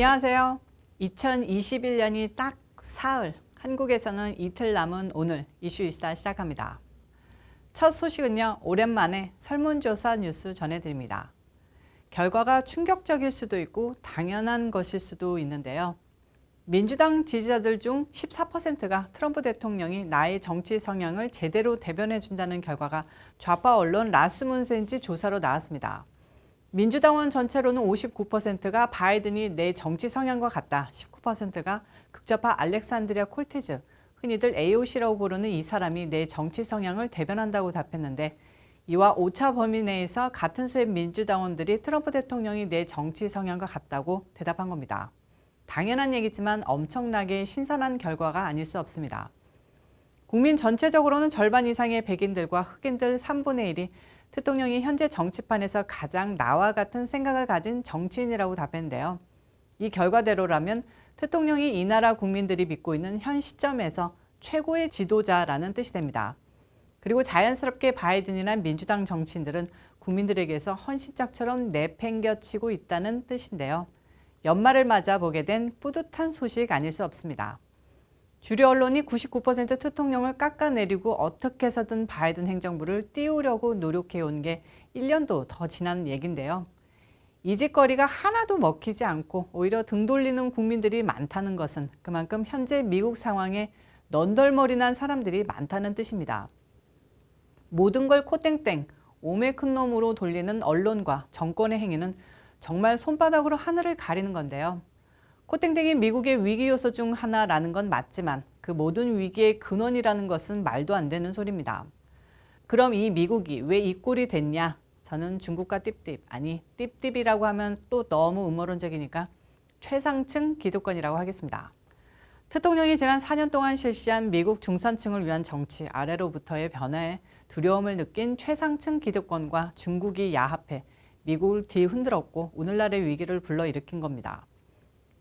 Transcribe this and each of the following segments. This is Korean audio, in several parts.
안녕하세요. 2021년이 딱 사흘, 한국에서는 이틀 남은 오늘 이슈이스타 시작합니다. 첫 소식은요, 오랜만에 설문조사 뉴스 전해드립니다. 결과가 충격적일 수도 있고 당연한 것일 수도 있는데요. 민주당 지지자들 중 14%가 트럼프 대통령이 나의 정치 성향을 제대로 대변해준다는 결과가 좌파 언론 라스문센지 조사로 나왔습니다. 민주당원 전체로는 59%가 바이든이 내 정치 성향과 같다, 19%가 극좌파 알렉산드리아 콜테즈, 흔히들 AOC라고 부르는 이 사람이 내 정치 성향을 대변한다고 답했는데, 이와 오차 범위 내에서 같은 수의 민주당원들이 트럼프 대통령이 내 정치 성향과 같다고 대답한 겁니다. 당연한 얘기지만 엄청나게 신선한 결과가 아닐 수 없습니다. 국민 전체적으로는 절반 이상의 백인들과 흑인들 3분의 1이 대통령이 현재 정치판에서 가장 나와 같은 생각을 가진 정치인이라고 답했는데요. 이 결과대로라면 대통령이 이 나라 국민들이 믿고 있는 현 시점에서 최고의 지도자라는 뜻이 됩니다. 그리고 자연스럽게 바이든이나 민주당 정치인들은 국민들에게서 헌신짝처럼 내팽겨치고 있다는 뜻인데요. 연말을 맞아 보게 된 뿌듯한 소식 아닐 수 없습니다. 주류 언론이 99% 대통령을 깎아내리고 어떻게 해서든 바이든 행정부를 띄우려고 노력해온 게 1년도 더 지난 얘긴데요. 이 짓거리가 하나도 먹히지 않고 오히려 등 돌리는 국민들이 많다는 것은 그만큼 현재 미국 상황에 넌덜머리 난 사람들이 많다는 뜻입니다. 모든 걸 코땡땡, 오매 큰 놈으로 돌리는 언론과 정권의 행위는 정말 손바닥으로 하늘을 가리는 건데요. 코땡땡이 미국의 위기 요소 중 하나라는 건 맞지만 그 모든 위기의 근원이라는 것은 말도 안 되는 소리입니다. 그럼 이 미국이 왜 이 꼴이 됐냐? 저는 중국과 띠띠, 아니 띠띠이라고 하면 또 너무 음모론적이니까 최상층 기득권이라고 하겠습니다. 대통령이 지난 4년 동안 실시한 미국 중산층을 위한 정치 아래로부터의 변화에 두려움을 느낀 최상층 기득권과 중국이 야합해 미국을 뒤흔들었고 오늘날의 위기를 불러일으킨 겁니다.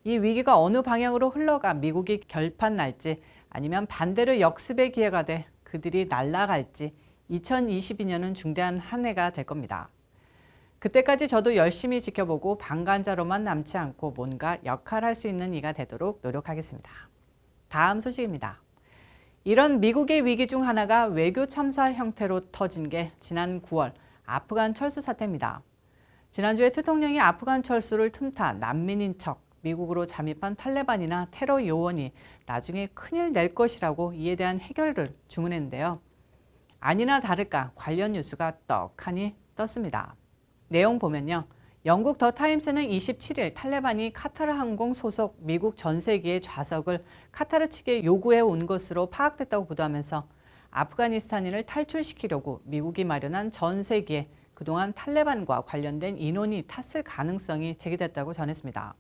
이 위기가 어느 방향으로 흘러가 미국이 결판 날지 아니면 반대로 역습의 기회가 돼 그들이 날아갈지 2022년은 중대한 한 해가 될 겁니다. 그때까지 저도 열심히 지켜보고 방관자로만 남지 않고 뭔가 역할할 수 있는 이가 되도록 노력하겠습니다. 다음 소식입니다. 이런 미국의 위기 중 하나가 외교 참사 형태로 터진 게 지난 9월 아프간 철수 사태입니다. 지난주에 대통령이 아프간 철수를 틈타 난민인 척 미국으로 잠입한 탈레반이나 테러 요원이 나중에 큰일 낼 것이라고 이에 대한 해결을 주문했는데요. 아니나 다를까 관련 뉴스가 떡하니 떴습니다. 내용 보면요. 영국 더 타임스는 27일 탈레반이 카타르 항공 소속 미국 전세기의 좌석을 카타르 측에 요구해 온 것으로 파악됐다고 보도하면서 아프가니스탄인을 탈출시키려고 미국이 마련한 전세기에 그동안 탈레반과 관련된 인원이 탔을 가능성이 제기됐다고 전했습니다.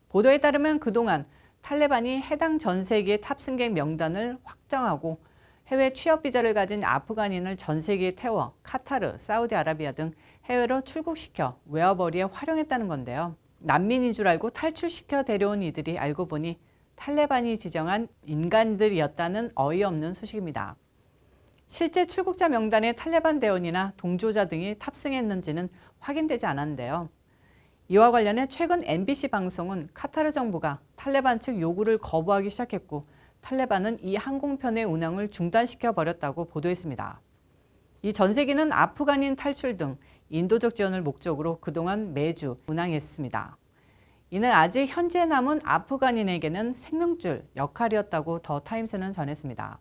보도에 따르면 그동안 탈레반이 해당 전세기의 탑승객 명단을 확정하고 해외 취업 비자를 가진 아프간인을 전세기에 태워 카타르, 사우디아라비아 등 해외로 출국시켜 웨어버리에 활용했다는 건데요. 난민인 줄 알고 탈출시켜 데려온 이들이 알고 보니 탈레반이 지정한 인간들이었다는 어이없는 소식입니다. 실제 출국자 명단에 탈레반 대원이나 동조자 등이 탑승했는지는 확인되지 않았는데요. 이와 관련해 최근 MBC 방송은 카타르 정부가 탈레반 측 요구를 거부하기 시작했고 탈레반은 이 항공편의 운항을 중단시켜 버렸다고 보도했습니다. 이 전세기는 아프간인 탈출 등 인도적 지원을 목적으로 그동안 매주 운항했습니다. 이는 아직 현지에 남은 아프간인에게는 생명줄 역할이었다고 더 타임스는 전했습니다.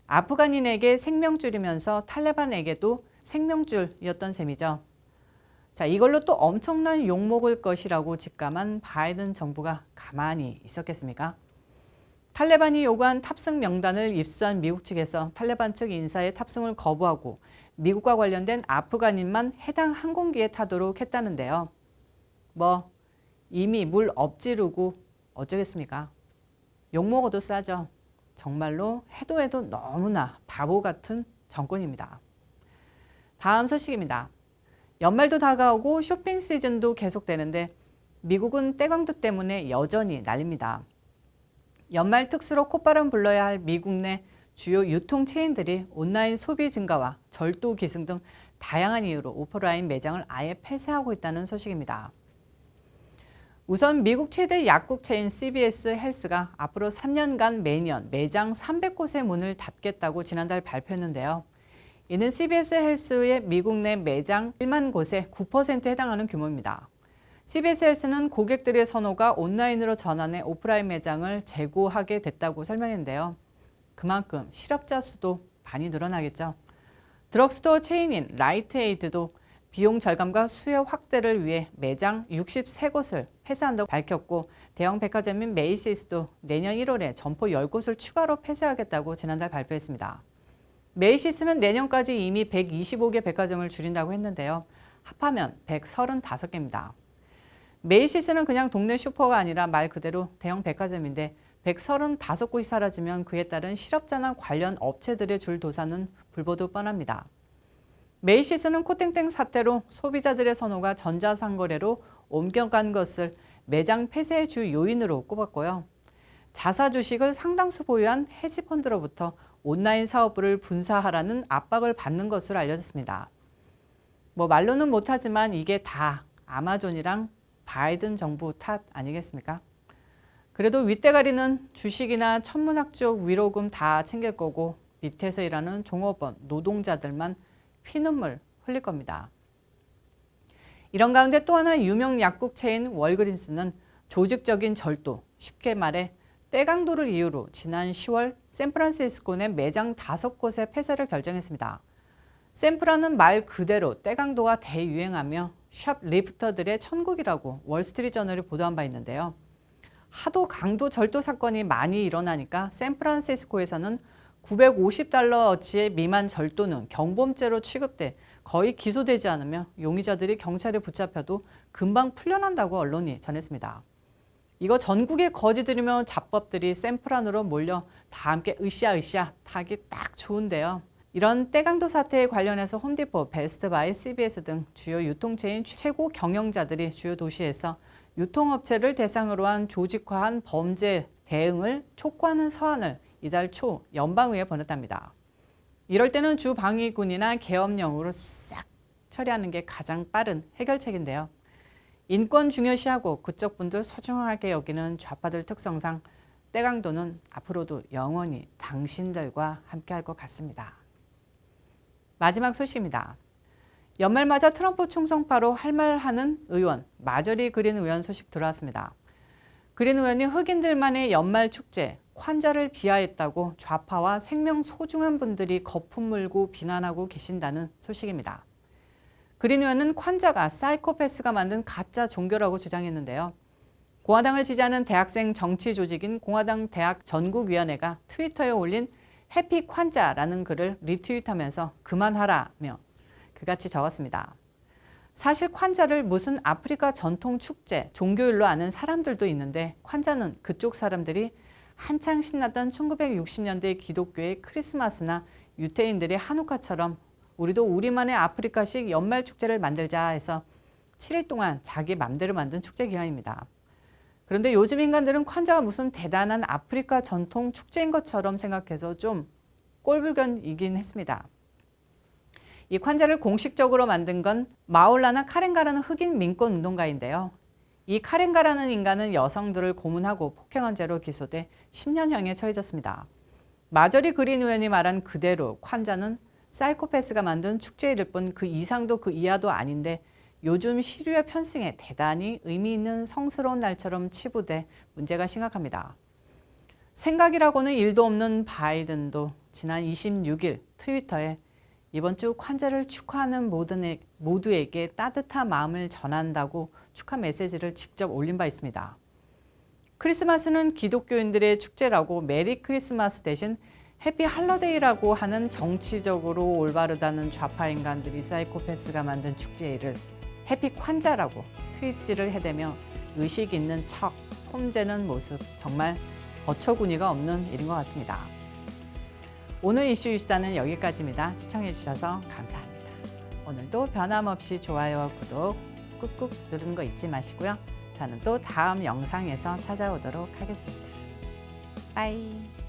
아프간인에게 생명줄이면서 탈레반에게도 생명줄이었던 셈이죠. 자, 이걸로 또 엄청난 욕먹을 것이라고 직감한 바이든 정부가 가만히 있었겠습니까? 탈레반이 요구한 탑승 명단을 입수한 미국 측에서 탈레반 측 인사의 탑승을 거부하고 미국과 관련된 아프간인만 해당 항공기에 타도록 했다는데요. 이미 물 엎지르고 어쩌겠습니까? 욕먹어도 싸죠. 정말로 해도 너무나 바보 같은 정권입니다. 다음 소식입니다. 연말도 다가오고 쇼핑 시즌도 계속되는데 미국은 때광도 때문에 여전히 난립니다. 연말 특수로 콧바람 불러야 할 미국 내 주요 유통 체인들이 온라인 소비 증가와 절도 기승 등 다양한 이유로 오프라인 매장을 아예 폐쇄하고 있다는 소식입니다. 우선 미국 최대 약국 체인 CVS 헬스가 앞으로 3년간 매년 매장 300곳의 문을 닫겠다고 지난달 발표했는데요. 이는 CVS 헬스의 미국 내 매장 1만 곳의 9%에 해당하는 규모입니다. CVS 헬스는 고객들의 선호가 온라인으로 전환해 오프라인 매장을 재고하게 됐다고 설명했는데요. 그만큼 실업자 수도 많이 늘어나겠죠. 드럭스토어 체인인 라이트에이드도 비용 절감과 수요 확대를 위해 매장 63곳을 폐쇄한다고 밝혔고, 대형 백화점인 메이시스도 내년 1월에 점포 10곳을 추가로 폐쇄하겠다고 지난달 발표했습니다. 메이시스는 내년까지 이미 125개 백화점을 줄인다고 했는데요. 합하면 135개입니다. 메이시스는 그냥 동네 슈퍼가 아니라 말 그대로 대형 백화점인데 135곳이 사라지면 그에 따른 실업자나 관련 업체들의 줄 도산은 불보듯 뻔합니다. 메이시스는 코땡땡 사태로 소비자들의 선호가 전자상거래로 옮겨간 것을 매장 폐쇄의 주 요인으로 꼽았고요. 자사 주식을 상당수 보유한 헤지펀드로부터 온라인 사업부를 분사하라는 압박을 받는 것으로 알려졌습니다. 말로는 못하지만 이게 다 아마존이랑 바이든 정부 탓 아니겠습니까? 그래도 윗대가리는 주식이나 천문학적 위로금 다 챙길 거고 밑에서 일하는 종업원, 노동자들만 피눈물 흘릴 겁니다. 이런 가운데 또 하나 유명 약국 체인 월그린스는 조직적인 절도, 쉽게 말해 떼강도를 이유로 지난 10월 샌프란시스코 내 매장 5곳의 폐쇄를 결정했습니다. 샌프란은 말 그대로 떼강도가 대유행하며 샵 리프터들의 천국이라고 월스트리트저널이 보도한 바 있는데요. 하도 강도 절도 사건이 많이 일어나니까 샌프란시스코에서는 $950어치의 미만 절도는 경범죄로 취급돼 거의 기소되지 않으며 용의자들이 경찰에 붙잡혀도 금방 풀려난다고 언론이 전했습니다. 이거 전국의 거지들이며 잡법들이 샌프란으로 몰려 다 함께 으쌰으쌰 하기 딱 좋은데요. 이런 떼강도 사태에 관련해서 홈디포, 베스트바이, CVS 등 주요 유통체인 최고 경영자들이 주요 도시에서 유통업체를 대상으로 한 조직화한 범죄 대응을 촉구하는 서한을 이달 초 연방의회에 보냈답니다. 이럴 때는 주방위군이나 계엄령으로 싹 처리하는 게 가장 빠른 해결책인데요. 인권 중요시하고 그쪽 분들 소중하게 여기는 좌파들 특성상 떼강도는 앞으로도 영원히 당신들과 함께할 것 같습니다. 마지막 소식입니다. 연말 맞아 트럼프 충성파로 할 말하는 의원, 마저리 그린 의원 소식 들어왔습니다. 그린 의원이 흑인들만의 연말 축제, 콴자를 비하했다고 좌파와 생명 소중한 분들이 거품 물고 비난하고 계신다는 소식입니다. 그린 의원은 콴자가 사이코패스가 만든 가짜 종교라고 주장했는데요. 공화당을 지지하는 대학생 정치 조직인 공화당 대학 전국위원회가 트위터에 올린 해피 콴자라는 글을 리트윗하면서 그만하라며 그같이 적었습니다. 사실 콴자를 무슨 아프리카 전통 축제, 종교일로 아는 사람들도 있는데 콴자는 그쪽 사람들이 한창 신났던 1960년대 기독교의 크리스마스나 유태인들의 한우카처럼 우리도 우리만의 아프리카식 연말 축제를 만들자 해서 7일 동안 자기 맘대로 만든 축제 기간입니다. 그런데 요즘 인간들은 콴자가 무슨 대단한 아프리카 전통 축제인 것처럼 생각해서 좀 꼴불견이긴 했습니다. 이 콴자를 공식적으로 만든 건 마올라나 카렌가라는 흑인 민권 운동가인데요. 이 카렌가라는 인간은 여성들을 고문하고 폭행한 죄로 기소돼 10년형에 처해졌습니다. 마저리 그린 의원이 말한 그대로 콴자는 사이코패스가 만든 축제일 뿐 그 이상도 그 이하도 아닌데 요즘 시류의 편승에 대단히 의미 있는 성스러운 날처럼 치부돼 문제가 심각합니다. 생각이라고는 일도 없는 바이든도 지난 26일 트위터에 이번 주 콴자를 축하하는 모두에게 따뜻한 마음을 전한다고 축하 메시지를 직접 올린 바 있습니다. 크리스마스는 기독교인들의 축제라고 메리 크리스마스 대신 해피 할러데이라고 하는 정치적으로 올바르다는 좌파 인간들이 사이코패스가 만든 축제를 해피 콴자라고 트윗질을 해대며 의식 있는 척 폼재는 모습, 정말 어처구니가 없는 일인 것 같습니다. 오늘 이슈 이슈다는 여기까지입니다. 시청해주셔서 감사합니다. 오늘도 변함없이 좋아요와 구독 꾹꾹 누르는 거 잊지 마시고요. 저는 또 다음 영상에서 찾아오도록 하겠습니다. 빠이.